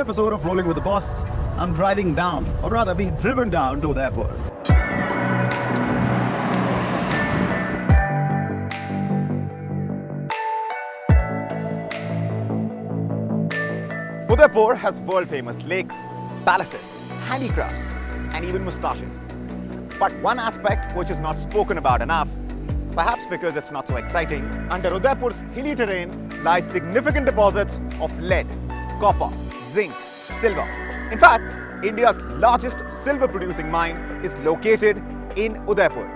episode of Rolling With The Boss, I'm driving down, or rather being driven down to Udaipur. Udaipur has world-famous lakes, palaces, handicrafts, and even moustaches. But one aspect which is not spoken about enough, perhaps because it's not so exciting, under Udaipur's hilly terrain lies significant deposits of lead, copper, zinc, silver. In fact, India's largest silver-producing mine is located in Udaipur.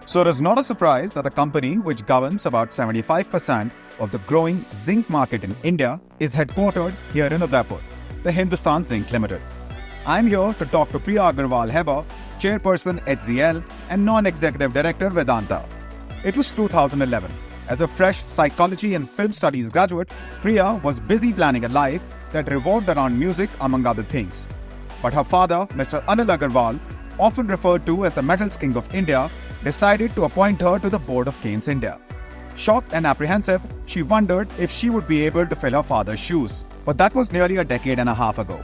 So it is not a surprise that the company which governs about 75% of the growing zinc market in India is headquartered here in Udaipur, the Hindustan Zinc Limited. I'm here to talk to Priya Agarwal Hebbar, Chairperson HZL and Non-Executive Director Vedanta. It was 2011. As a fresh psychology and film studies graduate, Priya was busy planning a life that revolved around music among other things. But her father, Mr Anil Agarwal, often referred to as the Metals King of India, decided to appoint her to the board of Cairns India. Shocked and apprehensive, she wondered if she would be able to fill her father's shoes. But that was nearly a decade and a half ago.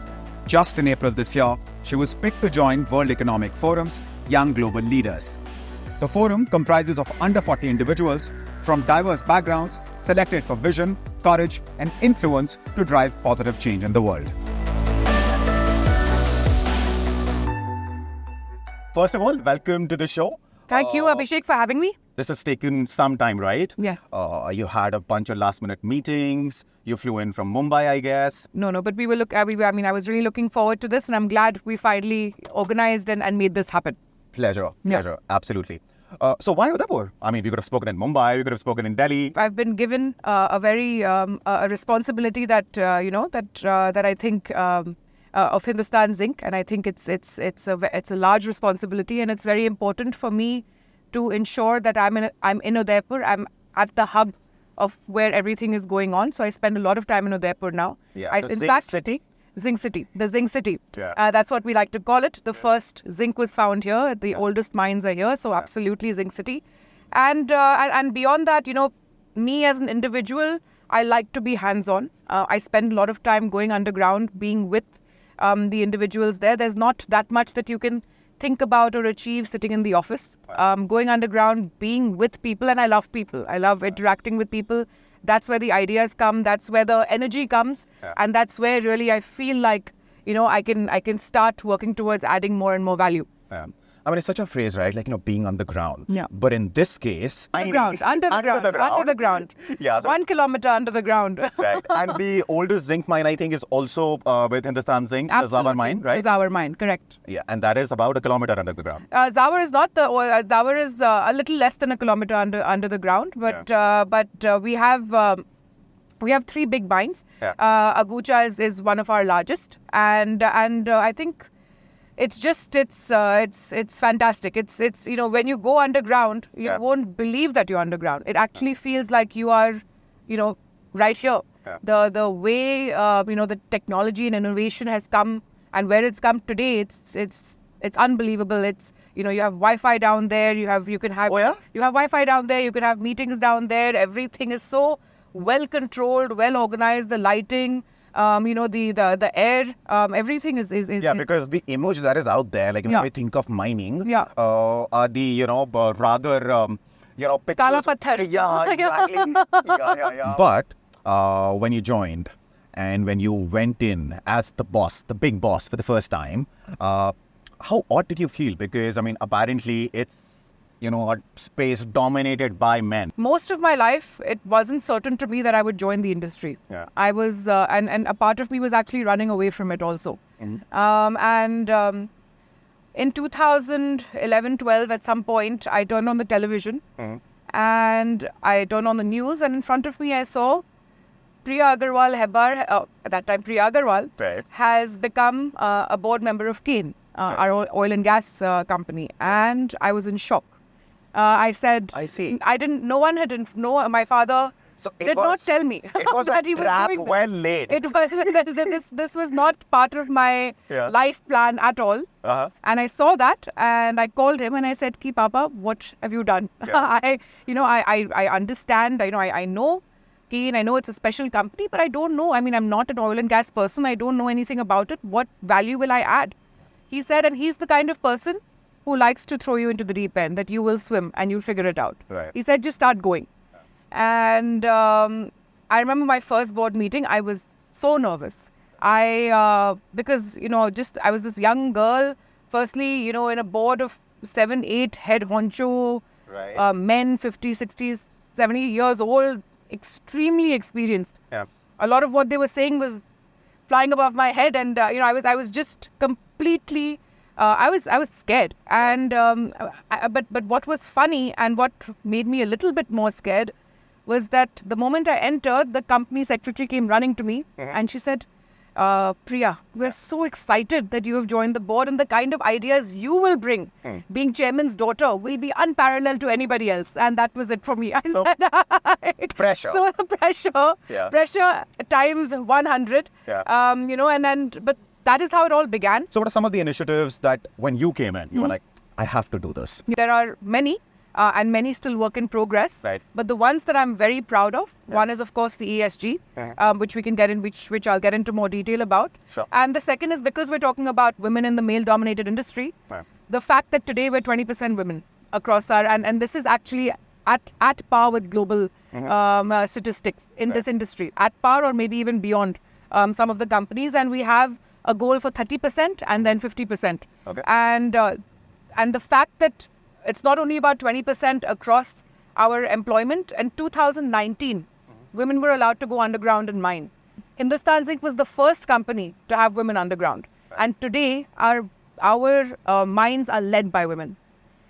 Just in April this year, she was picked to join World Economic Forum's Young Global Leaders. The forum comprises of under 40 individuals from diverse backgrounds selected for vision, courage, and influence to drive positive change in the world. First of all, welcome to the show. Thank you, Abhishek, for having me. This has taken some time, right? Yes. You had a bunch of last-minute meetings. You flew in from Mumbai, I guess. No, but I was really looking forward to this, and I'm glad we finally organized and made this happen. Pleasure, absolutely. So why Udaipur? I mean, we could have spoken in Mumbai, we could have spoken in Delhi. I've been given a very a responsibility that I think of Hindustan Zinc, and I think it's a large responsibility, and it's very important for me to ensure that I'm in Udaipur. I'm at the hub of where everything is going on. So I spend a lot of time in Udaipur now. Yeah, the Zinc City? Zinc City, the Zinc City. Yeah. That's what we like to call it. The first zinc was found here. The oldest mines are here. So absolutely Zinc City. And beyond that, me as an individual, I like to be hands-on. I spend a lot of time going underground, being with the individuals there. There's not that much that you can think about or achieve sitting in the office. Going underground, being with people, and I love people. I love interacting with people. That's where the ideas come. That's where the energy comes, and that's where really I feel like I can start working towards adding more and more value. I mean, it's such a phrase, right? Like, being on the ground. Yeah. But in this case... Under the ground. Yeah. So 1 kilometer under the ground. Right. And the oldest zinc mine, I think, is also with Hindustan Zinc, the Zawar mine, right? The Zawar mine, correct. Yeah, and that is about 1 kilometer under the ground. Zawar is not Zawar is a little less than 1 kilometer under the ground, but we have 3 big mines. Yeah. Agucha is one of our largest, and I think it's fantastic. It's when you go underground, you won't believe that you're underground. It actually feels like you are, right here. Yeah. The way the technology and innovation has come and where it's come today, it's unbelievable. It's you have Wi-Fi down there. You have Wi-Fi down there. You can have meetings down there. Everything is so well controlled, well organized. The lighting. The air, everything is because the image that is out there, like when we think of mining, are the rather pictures. Kala Patthar. Yeah, exactly. yeah. But when you joined and when you went in as the boss, the big boss for the first time, how odd did you feel? Because apparently it's a space dominated by men. Most of my life, it wasn't certain to me that I would join the industry. Yeah. I was, and a part of me was actually running away from it also. Mm-hmm. In 2011-12, at some point, I turned on the television and I turned on the news, and in front of me, I saw Priya Agarwal Hebbar, at that time Priya Agarwal, has become a board member of Cairn, our oil and gas company, and I was in shock. I said, I see. My father did not tell me. It was that a trap well laid. It was, this was not part of my life plan at all. Uh-huh. And I saw that and I called him and I said, Ki Papa, what have you done? Yeah. I understand, I know Cairn. I know it's a special company, but I don't know. I mean, I'm not an oil and gas person. I don't know anything about it. What value will I add? He said, and he's the kind of person who likes to throw you into the deep end, that you will swim and you'll figure it out. Right. He said, just start going. And I remember my first board meeting, I was so nervous. Because, I was this young girl, firstly, in a board of 7, 8 head honcho, Right. men, 50, 60, 70 years old, extremely experienced. Yeah. A lot of what they were saying was flying above my head, and I was just completely, I was scared. And but what was funny and what made me a little bit more scared was that the moment I entered, the company secretary came running to me, and she said, Priya, we're so excited that you have joined the board, and the kind of ideas you will bring, being chairman's daughter, will be unparalleled to anybody else. And that was it for me. I said, pressure. So pressure, Yeah. pressure times 100. Yeah. But that is how it all began. So what are some of the initiatives that when you came in, you were like, I have to do this? There are many, and many still work in progress. Right. But the ones that I'm very proud of, one is, of course, the ESG, which we can get in, which I'll get into more detail about. Sure. And the second is, because we're talking about women in the male-dominated industry, the fact that today we're 20% women across our, and this is actually at par with global statistics in this industry, at par or maybe even beyond some of the companies. And we have a goal for 30% and then 50%. Okay. And the fact that it's not only about 20% across our employment. In 2019, women were allowed to go underground and mine. Hindustan Zinc was the first company to have women underground. And today, our mines are led by women.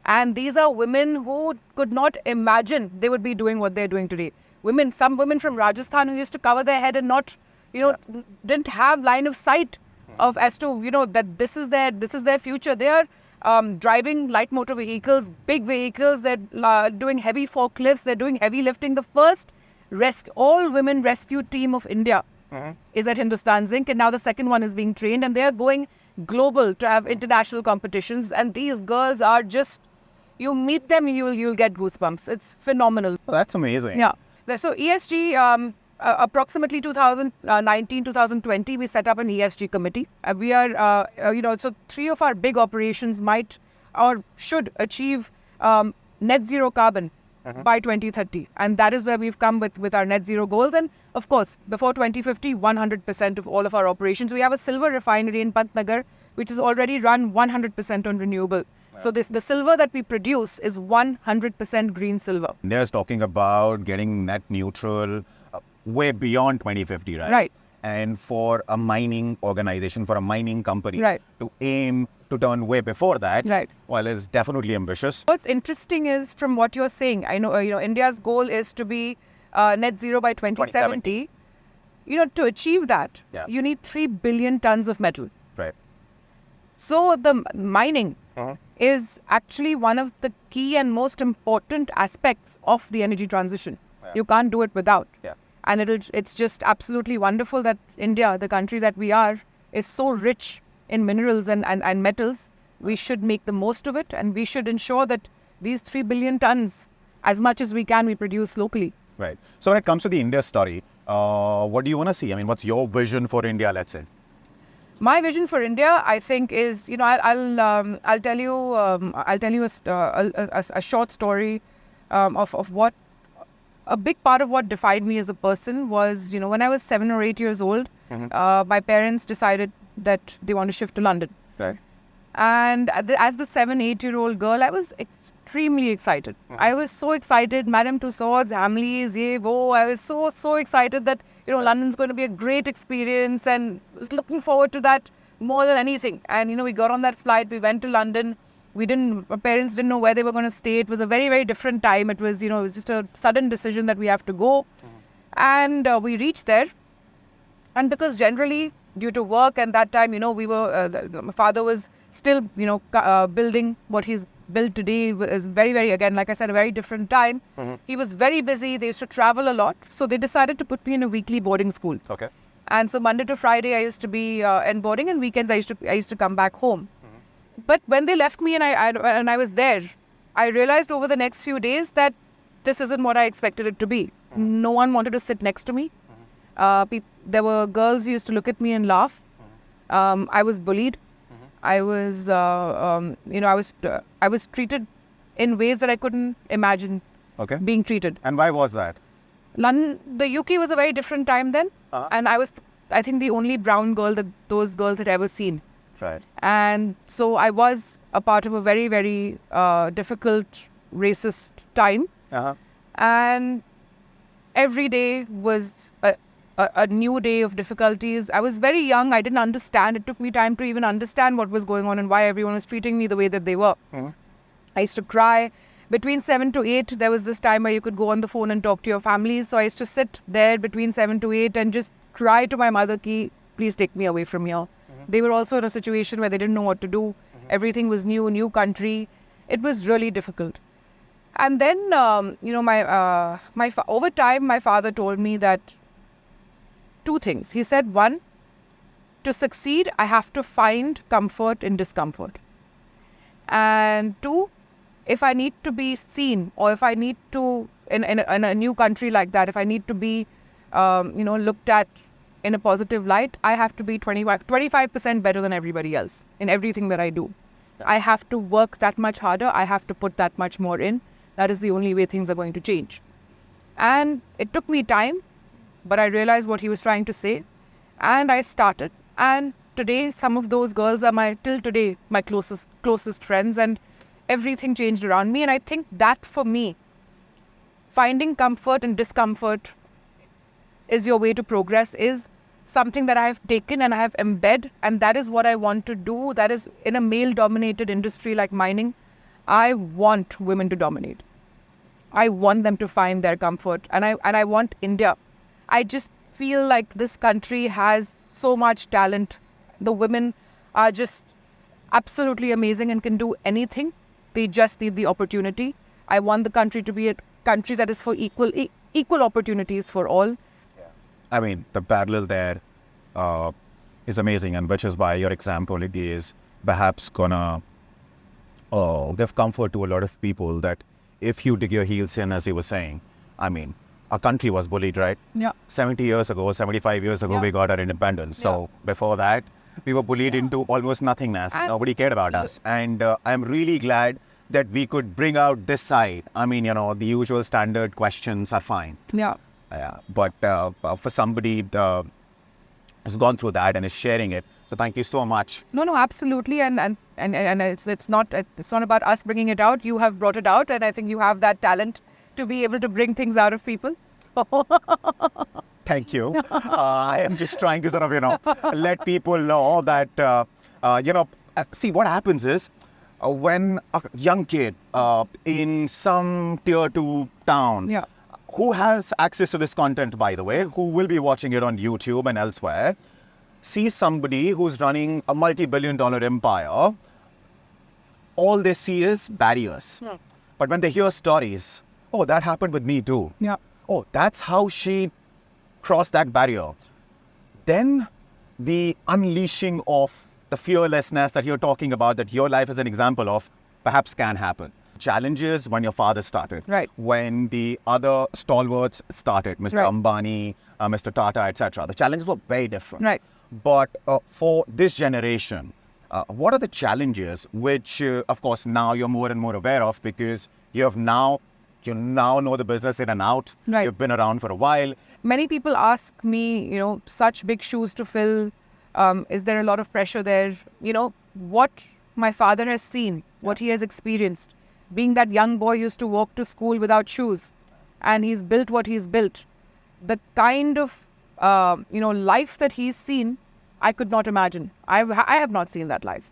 And these are women who could not imagine they would be doing what they're doing today. Some women from Rajasthan who used to cover their head and not, didn't have line of sight of as to, that this is their future. They are driving light motor vehicles, big vehicles. They're doing heavy forklifts. They're doing heavy lifting. The first all-women rescue team of India is at Hindustan Zinc, and now the second one is being trained, and they are going global to have international competitions. And these girls are just, you meet them, you'll get goosebumps. It's phenomenal. Oh, that's amazing. Yeah. So ESG, approximately 2019, 2020, we set up an ESG committee. We are, so 3 of our big operations might or should achieve net zero carbon by 2030. And that is where we've come with our net zero goals. And of course, before 2050, 100% of all of our operations. We have a silver refinery in Pantnagar, which is already run 100% on renewable. So the silver that we produce is 100% green silver. India is talking about getting net neutral way beyond 2050, right? Right. And for a mining organization, for a mining company, Right. to aim to turn way before that, Right. well, it's definitely ambitious. What's interesting is, from what you're saying, I know, India's goal is to be net zero by 2070. To achieve that, you need 3 billion tons of metal. Right. So the mining is actually one of the key and most important aspects of the energy transition. You can't do it without. Yeah. And it's just absolutely wonderful that India, the country that we are, is so rich in minerals and metals. We should make the most of it, and we should ensure that these 3 billion tons, as much as we can, we produce locally. Right. So when it comes to the India story, what do you want to see? I mean, what's your vision for India, let's say? My vision for India, I think, is, I'll tell you a short story of what a big part of what defined me as a person was, when I was 7 or 8 years old, my parents decided that they want to shift to London. Right. And as the 7, 8-year-old girl, I was extremely excited. I was so excited. Madame Tussauds, Hamleys, I was so excited that, London's going to be a great experience, and was looking forward to that more than anything. And, we got on that flight. We went to London. My parents didn't know where they were going to stay. It was a very, very different time. It was, it was just a sudden decision that we have to go. And we reached there. And because generally, due to work and that time, we were, my father was still, building what he's built today. Is very, very, again, like I said, a very different time. He was very busy. They used to travel a lot. So they decided to put me in a weekly boarding school. Okay. And so Monday to Friday, I used to be in boarding, and weekends I used to come back home. But when they left me and I was there, I realized over the next few days that this isn't what I expected it to be. No one wanted to sit next to me. There were girls who used to look at me and laugh. I was bullied. I was, I was treated in ways that I couldn't imagine being treated. And why was that? London, the UK was a very different time then. And I was, I think, the only brown girl that those girls had ever seen. Right. And so I was a part of a very, very difficult, racist time. And every day was a new day of difficulties. I was very young. I didn't understand. It took me time to even understand what was going on and why everyone was treating me the way that they were. I used to cry. Between 7 to 8, there was this time where you could go on the phone and talk to your families. So I used to sit there between 7 to 8 and just cry to my mother, ki, please take me away from here. They were also in a situation where they didn't know what to do. Everything was new country. It was really difficult. And then, over time, my father told me that 2 things. He said, 1, to succeed, I have to find comfort in discomfort. And 2, if I need to be seen, or if I need to, in a new country like that, if I need to be, looked at in a positive light, I have to be 25% better than everybody else in everything that I do. I have to work that much harder. I have to put that much more in. That is the only way things are going to change. And it took me time, but I realized what he was trying to say. And I started. And today, some of those girls are till today, my closest friends. And everything changed around me. And I think that for me, finding comfort in discomfort is your way to progress, is something that I have taken and I have embedded, and that is what I want to do. That is, in a male-dominated industry like mining, I want women to dominate. I want them to find their comfort, and I want India. I just feel like this country has so much talent. The women are just absolutely amazing and can do anything. They just need the opportunity. I want the country to be a country that is for equal opportunities for all. I mean, the parallel there is amazing, and which is why your example is perhaps gonna give comfort to a lot of people that if you dig your heels in, as you were saying, I mean, our country was bullied, right? Yeah. 70 years ago, 75 years ago, we got our independence. So before that, we were bullied into almost nothingness. Nobody cared about us. And I'm really glad that we could bring out this side. I mean, the usual standard questions are fine. Yeah. But for somebody who's gone through that and is sharing it, so thank you so much. No, absolutely, and it's not about us bringing it out. You have brought it out, and I think you have that talent to be able to bring things out of people. So. Thank you. I am just trying to sort of let people know that see what happens is when a young kid in some tier 2 town. Who has access to this content, by the way, who will be watching it on YouTube and elsewhere, sees somebody who's running a multi-billion-dollar empire, all they see is barriers. But when they hear stories, oh, that happened with me too. Oh, that's how she crossed that barrier. Then the unleashing of the fearlessness that you're talking about, that your life is an example of, perhaps can happen. Challenges when your father started, right? When the other stalwarts started, Mr. Ambani, Mr. Tata, etc. The challenges were very different, right? But for this generation, what are the challenges which, of course, now you're more and more aware of because you now know the business in and out. Right. You've been around for a while. Many people ask me, such big shoes to fill. Is there a lot of pressure there? What my father has seen, what he has experienced. Being that young boy used to walk to school without shoes, and he's built what he's built. The kind of, life that he's seen, I could not imagine. I have not seen that life.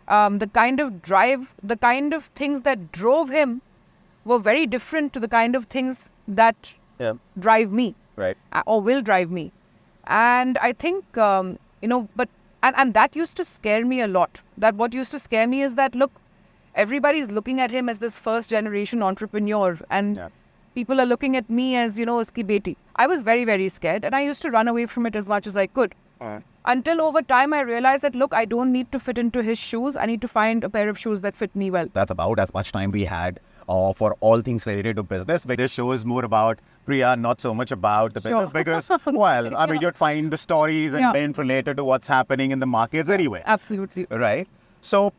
The kind of drive, the kind of things that drove him were very different to the kind of things that drive me, right? Or will drive me. And I think, and that used to scare me a lot. That what used to scare me is that, look, everybody's looking at him as this first generation entrepreneur, and people are looking at me as, uski beti. I was very, very scared, and I used to run away from it as much as I could. Until over time, I realized that, look, I don't need to fit into his shoes. I need to find a pair of shoes that fit me well. That's about as much time we had for all things related to business. But this show is more about Priya, not so much about the business because, well, I mean, you'd find the stories and bent related to what's happening in the markets anyway. Absolutely. Right? So,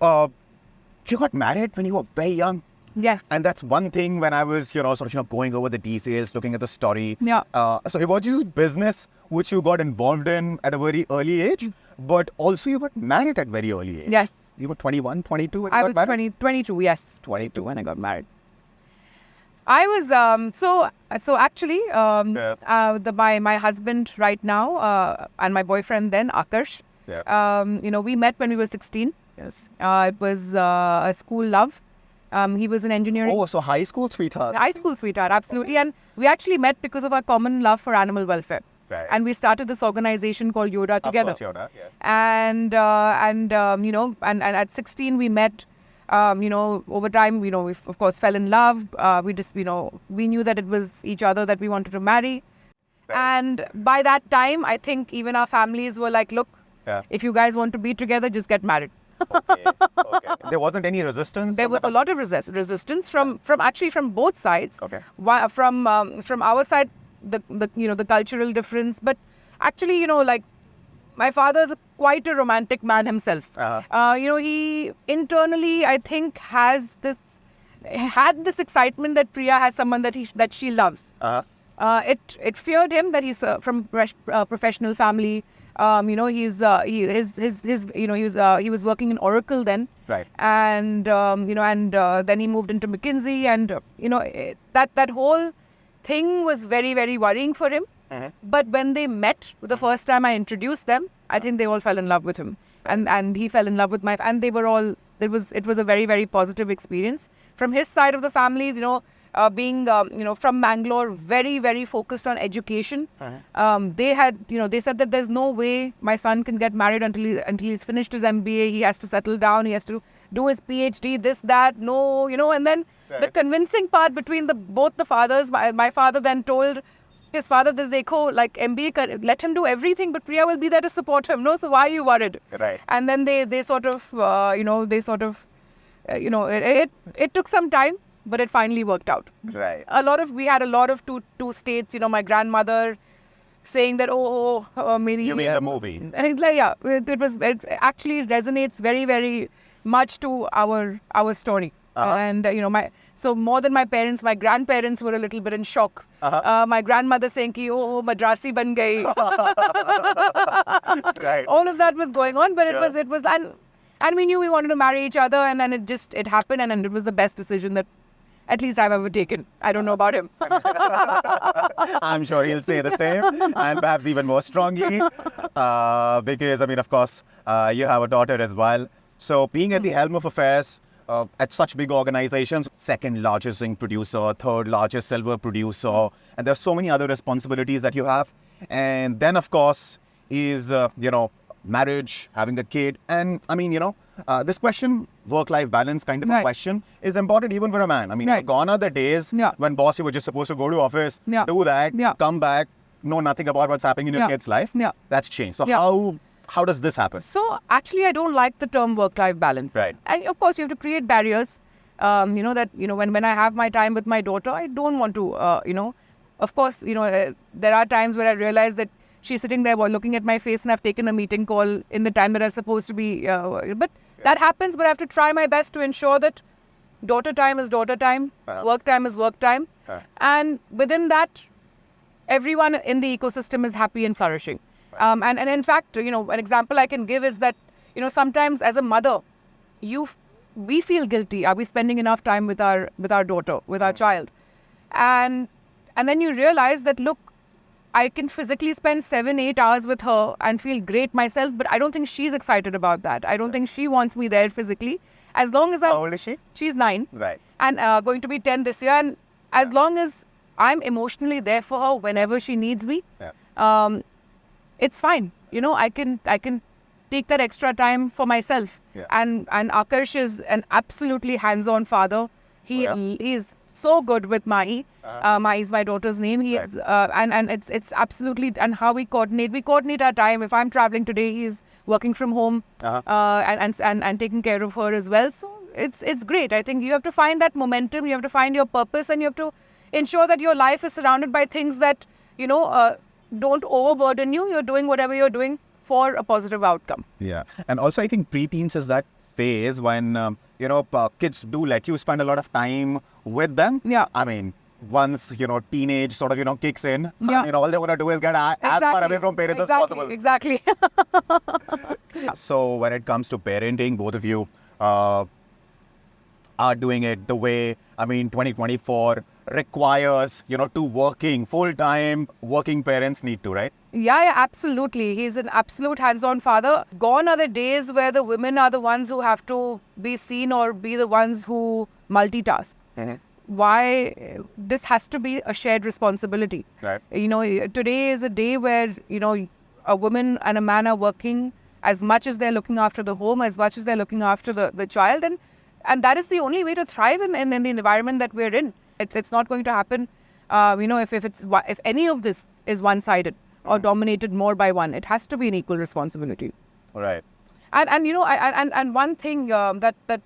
you got married when you were very young. Yes. And that's one thing when I was, going over the details, looking at the story. Yeah. So it was just business which you got involved in at a very early age, but also you got married at very early age. Yes. You were 21, 22 when you I got was married? 22, yes. 22 when I got married. I was, so actually, my husband right now and my boyfriend then, Akarsh, we met when we were 16. Yes. It was a school love. He was in engineering. Oh, so high school sweetheart. High school sweetheart, absolutely. And we actually met because of our common love for animal welfare. Right. And we started this organization called Yoda together. Of course, Yoda, yeah. And at 16 we met. Over time, we of course fell in love. We just, we knew that it was each other that we wanted to marry. Right. And by that time, I think even our families were like, look, if you guys want to be together, just get married. Okay. There wasn't any resistance? There was a lot of resistance from both sides. Okay. From our side, the cultural difference, but actually, my father is quite a romantic man himself. He internally, I think, had this excitement that Priya has someone that she loves. It feared him that he's from professional family. He was working in Oracle then. Right. And then he moved into McKinsey, and that whole thing was very, very worrying for him. But when they met the first time I introduced them, I think they all fell in love with him, and he fell in love with and they were all. It was a very, very positive experience from his side of the family. Being from Bangalore, very, very focused on education. They said that there's no way my son can get married until he's finished his MBA. He has to settle down. He has to do his PhD. This, that, no, and then the convincing part between both the fathers. My father then told his father that like MBA, let him do everything, but Priya will be there to support him. No, so why are you worried? Right. And then it took some time. But it finally worked out. Right. We had a lot of two states. My grandmother saying that, maybe. You mean the movie? Yeah, it actually resonates very, very much to our story. And so more than my parents, my grandparents were a little bit in shock. My grandmother saying ki Madrasi ban gayi. Right. All of that was going on, but it was and we knew we wanted to marry each other, and then it happened, and it was the best decision that at least I've ever taken. I don't know about him. I'm sure he'll say the same, and perhaps even more strongly, because, of course, you have a daughter as well. So being at the helm of affairs at such big organizations, second largest zinc producer, third largest silver producer, and there's so many other responsibilities that you have. And then, of course, is, marriage, having a kid. And, this question, work-life balance kind of a question, is important even for a man. Gone are the days when, boss, you were just supposed to go to office, do that, come back, know nothing about what's happening in your kid's life. That's changed. So how does this happen? So actually, I don't like the term work-life balance. Right. And of course, you have to create barriers. When I have my time with my daughter, I don't want to, of course, there are times where I realize that she's sitting there looking at my face and I've taken a meeting call in the time that I'm supposed to be. But that happens, but I have to try my best to ensure that daughter time is daughter time, work time is work time. And within that, everyone in the ecosystem is happy and flourishing. And in fact, an example I can give is that, sometimes as a mother, we feel guilty. Are we spending enough time with our daughter, with our child? And then you realize that, look, I can physically spend 7-8 hours with her and feel great myself, but I don't think she's excited about that. I don't think she wants me there physically. As long as How old is she? She's 9. Right. And going to be 10 this year. And as long as I'm emotionally there for her whenever she needs me, it's fine. I can take that extra time for myself. Yeah. And Akarsh is an absolutely hands-on father. He is so good with Mahi. Mahi is my daughter's name. He is, and it's absolutely, and how we coordinate our time. If I'm traveling today, he's working from home and taking care of her as well. So it's great. I think you have to find that momentum, you have to find your purpose, and you have to ensure that your life is surrounded by things that, don't overburden you. You're doing whatever you're doing for a positive outcome. Yeah. And also I think preteens is that phase when, kids do let you spend a lot of time with them. Yeah. I mean, once, teenage sort of, kicks in, Yeah. all they want to do is get as far away from parents as possible. Exactly. So when it comes to parenting, both of you are doing it the way, 2024 requires, two full-time working parents need to, right? Yeah, absolutely. He's an absolute hands-on father. Gone are the days where the women are the ones who have to be seen or be the ones who multitask. Mm-hmm. Why? This has to be a shared responsibility. Right. Today is a day where, a woman and a man are working as much as they're looking after the home, as much as they're looking after the child. And that is the only way to thrive in the environment that we're in. It's not going to happen, if any of this is one-sided or dominated more by one. It has to be an equal responsibility. Right. And one thing that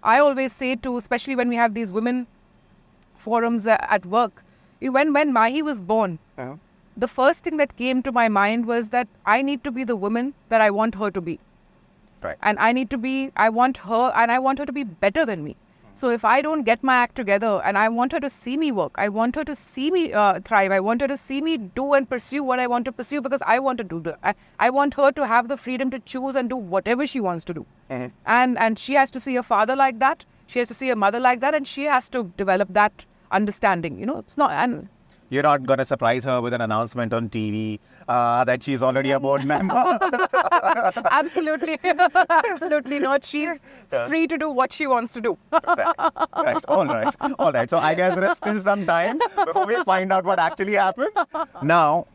I always say to, especially when we have these women forums at work, when Mahi was born, Uh-huh. the first thing that came to my mind was that I need to be the woman that I want her to be. Right. And I want her to be better than me. So if I don't get my act together, and I want her to see me work, I want her to see me thrive, I want her to see me do and pursue what I want to pursue, because I want to do that. I want her to have the freedom to choose and do whatever she wants to do. Mm-hmm. And she has to see a father like that, she has to see a mother like that, and she has to develop that understanding. It's not... and You're not going to surprise her with an announcement on TV that she's already a board member. Absolutely. Absolutely not. She's free to do what she wants to do. Right. All right. So I guess there is still some time before we find out what actually happens. Now,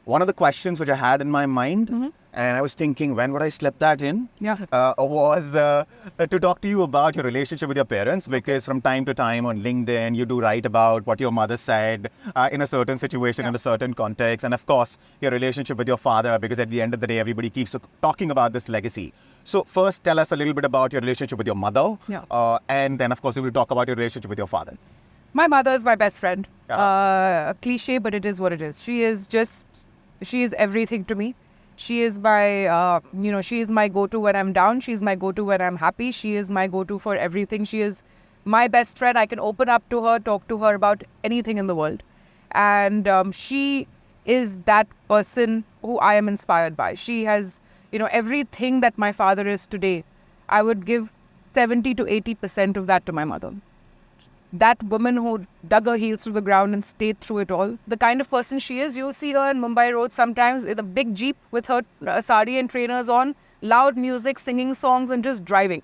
one of the questions which I had in my mind, and I was thinking, when would I slip that in? Yeah. Was to talk to you about your relationship with your parents, because from time to time on LinkedIn, you do write about what your mother said in a certain situation, in a certain context, and of course, your relationship with your father, because at the end of the day, everybody keeps talking about this legacy. So first, tell us a little bit about your relationship with your mother, and then, of course, we will talk about your relationship with your father. My mother is my best friend. A cliche, but it is what it is. She is everything to me. She is my, she is my go-to when I'm down. She's my go-to when I'm happy. She is my go-to for everything. She is my best friend. I can open up to her, talk to her about anything in the world. And she is that person who I am inspired by. She has, everything that my father is today. I would give 70 to 80% of that to my mother. That woman who dug her heels through the ground and stayed through it all. The kind of person she is, you'll see her in Mumbai Road sometimes with a big jeep with her sari and trainers on, loud music, singing songs, and just driving.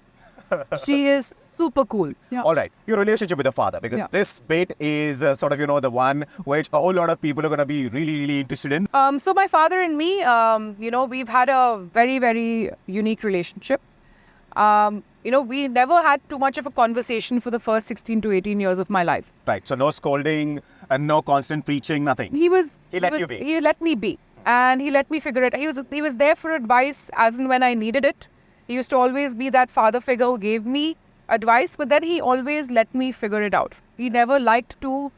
She is super cool. Yeah. All right. Your relationship with your father, because this bit is sort of, the one which a whole lot of people are going to be really, really interested in. So my father and me, we've had a very, very unique relationship. We never had too much of a conversation for the first 16 to 18 years of my life. Right. So no scolding and no constant preaching, nothing. He let you be. He let me be. And he let me figure it. He was there for advice as and when I needed it. He used to always be that father figure who gave me advice, but then he always let me figure it out. He never liked to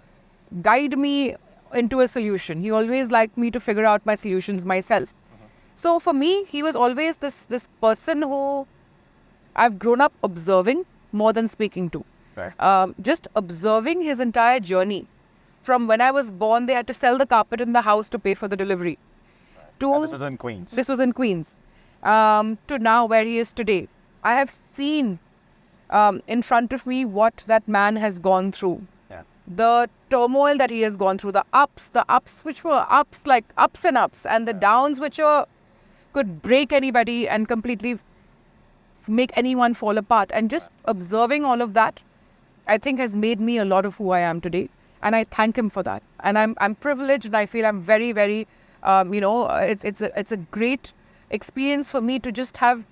guide me into a solution. He always liked me to figure out my solutions myself. So for me, he was always this person who I've grown up observing more than speaking to. Right. Just observing his entire journey. From when I was born, they had to sell the carpet in the house to pay for the delivery. And this is in Queens. This was in Queens. To now, where he is today. I have seen in front of me what that man has gone through. Yeah. The turmoil that he has gone through, the ups which were ups like ups and ups, and the downs which could break anybody and completely make anyone fall apart. And just observing all of that, I think has made me a lot of who I am today. And I thank him for that. And I'm privileged, and I feel I'm very, very, it's a great experience for me to just have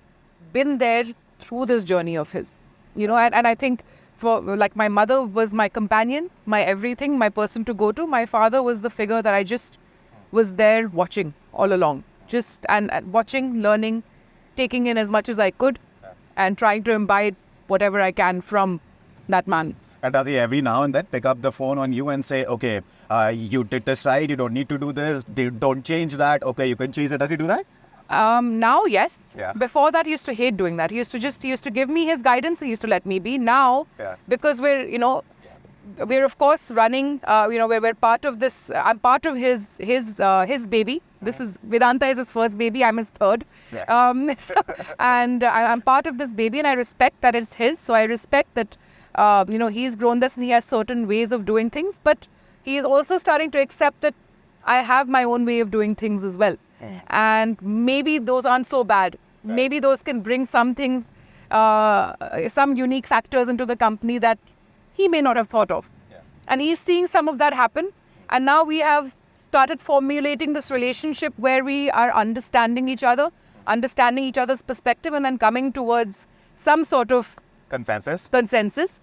been there through this journey of his. And I think my mother was my companion, my everything, my person to go to. My father was the figure that I just was there watching all along. Just and watching, learning, taking in as much as I could, and trying to imbibe whatever I can from that man. And does he every now and then pick up the phone on you and say, okay, you did this right, you don't need to do this, don't change that, okay, you can change it. Does he do that? Now, yes. Yeah. Before that, he used to hate doing that. He used to give me his guidance. He used to let me be. Now, because we're of course running, we're part of this. I'm part of his baby. This is Vedanta is his first baby. I'm his third. Yeah. And I'm part of this baby, and I respect that it's his. So I respect that, he's grown this and he has certain ways of doing things. But he is also starting to accept that I have my own way of doing things as well. And maybe those aren't so bad. Right. Maybe those can bring some things, some unique factors into the company that he may not have thought of. Yeah. And he's seeing some of that happen. And now we have started formulating this relationship where we are understanding each other, understanding each other's perspective, and then coming towards some sort of consensus.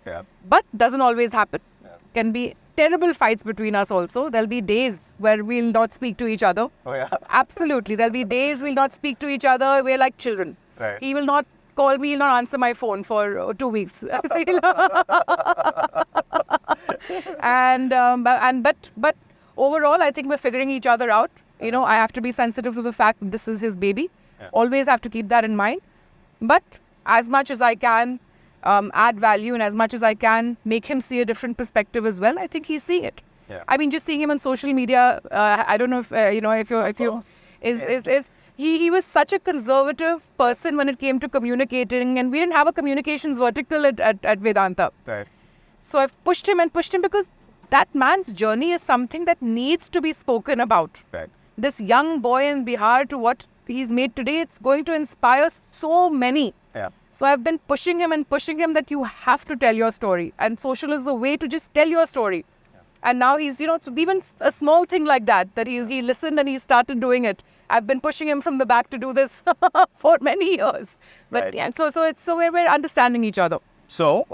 Yeah. But doesn't always happen. Yeah. Can be terrible fights between us also. There'll be days where we'll not speak to each other. Oh, yeah? Absolutely. There'll be days we'll not speak to each other. We're like children. Right. He will not call me, he'll not answer my phone for 2 weeks. But overall, I think we're figuring each other out. I have to be sensitive to the fact that this is his baby. Yeah. Always have to keep that in mind. But as much as I can, add value, and as much as I can make him see a different perspective as well, I think he's seeing it. Yeah. I mean, just seeing him on social media, I don't know if he was such a conservative person when it came to communicating, and we didn't have a communications vertical at Vedanta. Right. So I've pushed him because that man's journey is something that needs to be spoken about. Right. This young boy in Bihar to what he's made today, it's going to inspire so many. Yeah. So I've been pushing him that you have to tell your story. And social is the way to just tell your story. Yeah. And now he's, even a small thing like that he listened and he started doing it. I've been pushing him from the back to do this for many years. But right. yeah, so we're understanding each other. So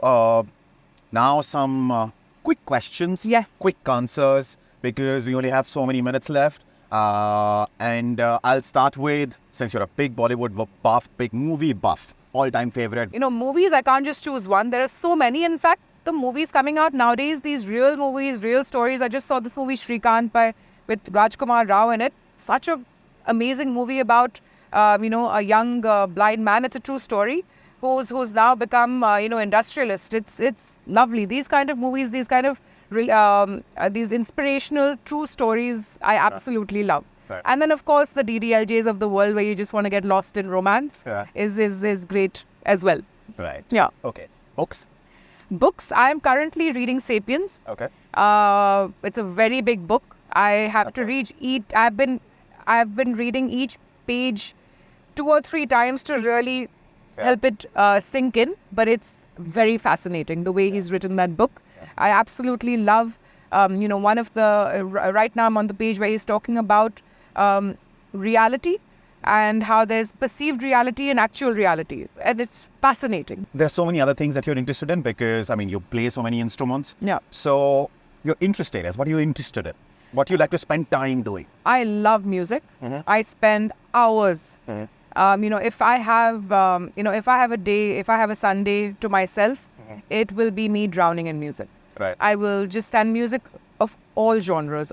now some quick questions. Yes. Quick answers, because we only have so many minutes left. And I'll start with, since you're a big Bollywood buff, big movie buff, all-time favorite. Movies, I can't just choose one. There are so many. In fact, the movies coming out nowadays, these real movies, real stories. I just saw this movie Shrikant with Rajkumar Rao in it. Such a amazing movie about, a young blind man. It's a true story who's now become, industrialist. It's lovely. These kind of movies, these kind of these inspirational true stories, I absolutely love. Right. And then, of course, the DDLJs of the world where you just want to get lost in romance is great as well. Right. Yeah. Okay. Books? Books. I am currently reading *Sapiens*. Okay. It's a very big book. I have to read I've been reading each page 2 or 3 times to really help it sink in. But it's very fascinating the way he's written that book. Yeah. I absolutely love, one of the, right now I'm on the page where he's talking about reality and how there's perceived reality and actual reality. And it's fascinating. There's so many other things that you're interested in because, you play so many instruments. Yeah. So your interest areas, what are you interested in? What do you like to spend time doing? I love music. Mm-hmm. I spend hours. Mm-hmm. If I have, if I have a Sunday to myself, mm-hmm. it will be me drowning in music. Right. I will just stand music of all genres.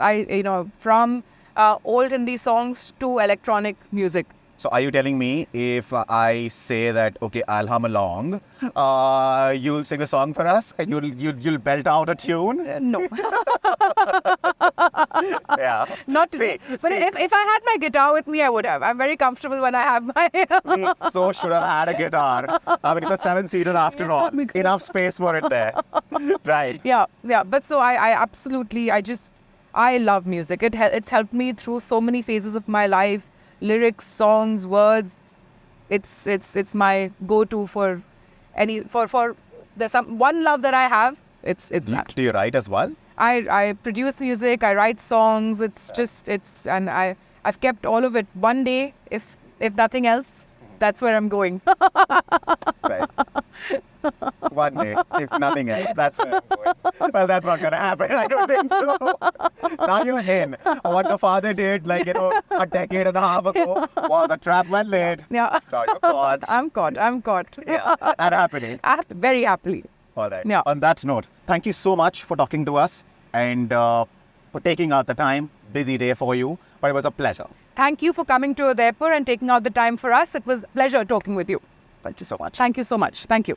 From old Hindi songs to electronic music. So are you telling me if I say that, okay, I'll hum along, you'll sing a song for us and you'll belt out a tune? No. Yeah. Not today. But if I had my guitar with me, I would have. I'm very comfortable when I have my... So should have had a guitar. It's a 7-seater after all. Enough space for it there. Right. Yeah. But so I absolutely, I love music. It's helped me through so many phases of my life. Lyrics, songs, words. It's my go-to for there's one love that I have. It's that. Do you write as well? I produce music. I write songs. I've kept all of it. One day, if nothing else, That's where I'm going. Right. One day, if nothing else, that's where I'm going. Well, that's not going to happen. I don't think so. Now you're in. What the father did, a decade and a half ago, was a trap well laid. Yeah. Now you're caught. I'm caught. Yeah. And happening. Very happily. All right. Yeah. On that note, thank you so much for talking to us and for taking out the time. Busy day for you, but it was a pleasure. Thank you for coming to Udaipur and taking out the time for us. It was a pleasure talking with you. Thank you so much. Thank you so much. Thank you.